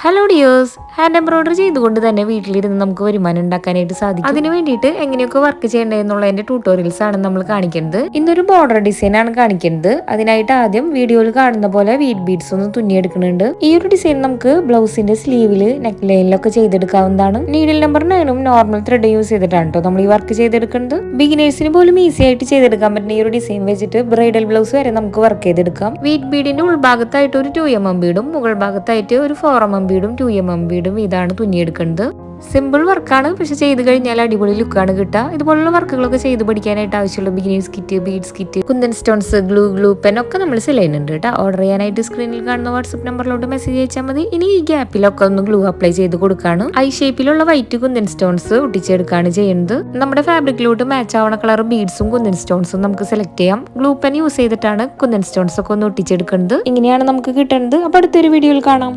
Hello dears, hand embroidery ചെയ്തുകൊണ്ട് തന്നെ വീട്ടിലിരുന്ന് നമുക്ക് വരുമാനം ഉണ്ടാക്കാനായിട്ട് സാധിക്കും. അതിന് വേണ്ടിയിട്ട് എങ്ങനെയൊക്കെ വർക്ക് ചെയ്യേണ്ടതെന്നുള്ളതിന്റെ ട്യൂട്ടോറിയൽസ് ആണ് നമ്മൾ കാണിക്കുന്നത്. ഇന്നൊരു ബോർഡർ ഡിസൈൻ ആണ് കാണിക്കുന്നത്. അതിനായിട്ട് ആദ്യം വീഡിയോയിൽ കാണുന്ന പോലെ വീറ്റ് ബീഡ്സ് ഒന്ന് തുന്നിയെടുക്കുന്നുണ്ട്. ഈ ഒരു ഡിസൈൻ നമുക്ക് ബ്ലൗസിന്റെ സ്ലീവില് നെക്ക് ലൈനിലൊക്കെ ചെയ്തെടുക്കാവുന്നതാണ്. Needle number 9 normal thread use ചെയ്തിട്ടാണ് കേട്ടോ നമ്മൾ ഈ വർക്ക് ചെയ്തെടുക്കുന്നത്. ബിഗിനേഴ്സിന് പോലും ഈസി ആയിട്ട് ചെയ്തെടുക്കാൻ പറ്റുന്ന ഈ ഒരു ഡിസൈൻ വെച്ചിട്ട് ബ്രൈഡൽ ബ്ലൗസ് വരെ നമുക്ക് വർക്ക് ചെയ്തെടുക്കാം. വീറ്റ് ബീഡിന്റെ ഉൾഭാഗത്തായിട്ട് ഒരു 2mm ബീഡും മുകൾ ഭാഗത്തായിട്ട് ഒരു 4mm ബീഡും 2mm ബീഡും ഇതാണ് തുന്നിയെടുക്കുന്നത്. സിമ്പിൾ വർക്കാണ്, പക്ഷെ ചെയ്ത് കഴിഞ്ഞാൽ അടിപൊളി ലുക്കാണ് കിട്ടുക. ഇതുപോലുള്ള വർക്കുകളൊക്കെ ചെയ്ത് പഠിക്കാനായിട്ട് ആവശ്യമുള്ള beginners kit, beads kit, kundan stones, glue pen ഒക്കെ നമ്മൾ സെൽ ചെയ്യുന്നുണ്ട് കേട്ടോ. ഓർഡർ ചെയ്യാനായിട്ട് സ്ക്രീനിൽ കാണുന്ന വാട്സ്ആപ്പ് നമ്പറിലോട്ട് മെസ്സേജ് അയച്ചാൽ മതി. ഇനി ഈ ഗ്യാപ്പിലൊക്കെ ഒന്ന് ഗ്ലൂ അപ്ലൈ ചെയ്ത് കൊടുക്കാണ്. ഐ ഷേപ്പിലുള്ള വൈറ്റ് കുന്തൻ സ്റ്റോൺസ് ഒട്ടിച്ചെടുക്കാണ് ചെയ്യുന്നത്. നമ്മുടെ ഫാബ്രിക്കിലോട്ട് മാച്ച് ആവണ കളർ ബീഡ്സും കുന്തൻ സ്റ്റോൺസും നമുക്ക് സെലക്ട് ചെയ്യാം. ഗ്ലൂ പെൻ യൂസ് ചെയ്തിട്ടാണ് കുന്തൻ സ്റ്റോൺസ് ഒക്കെ ഒന്ന് ഒട്ടിച്ചെടുക്കുന്നത്. ഇങ്ങനെയാണ് നമുക്ക് കിട്ടുന്നത്. അപ്പൊ അടുത്തൊരു വീഡിയോയിൽ കാണാം.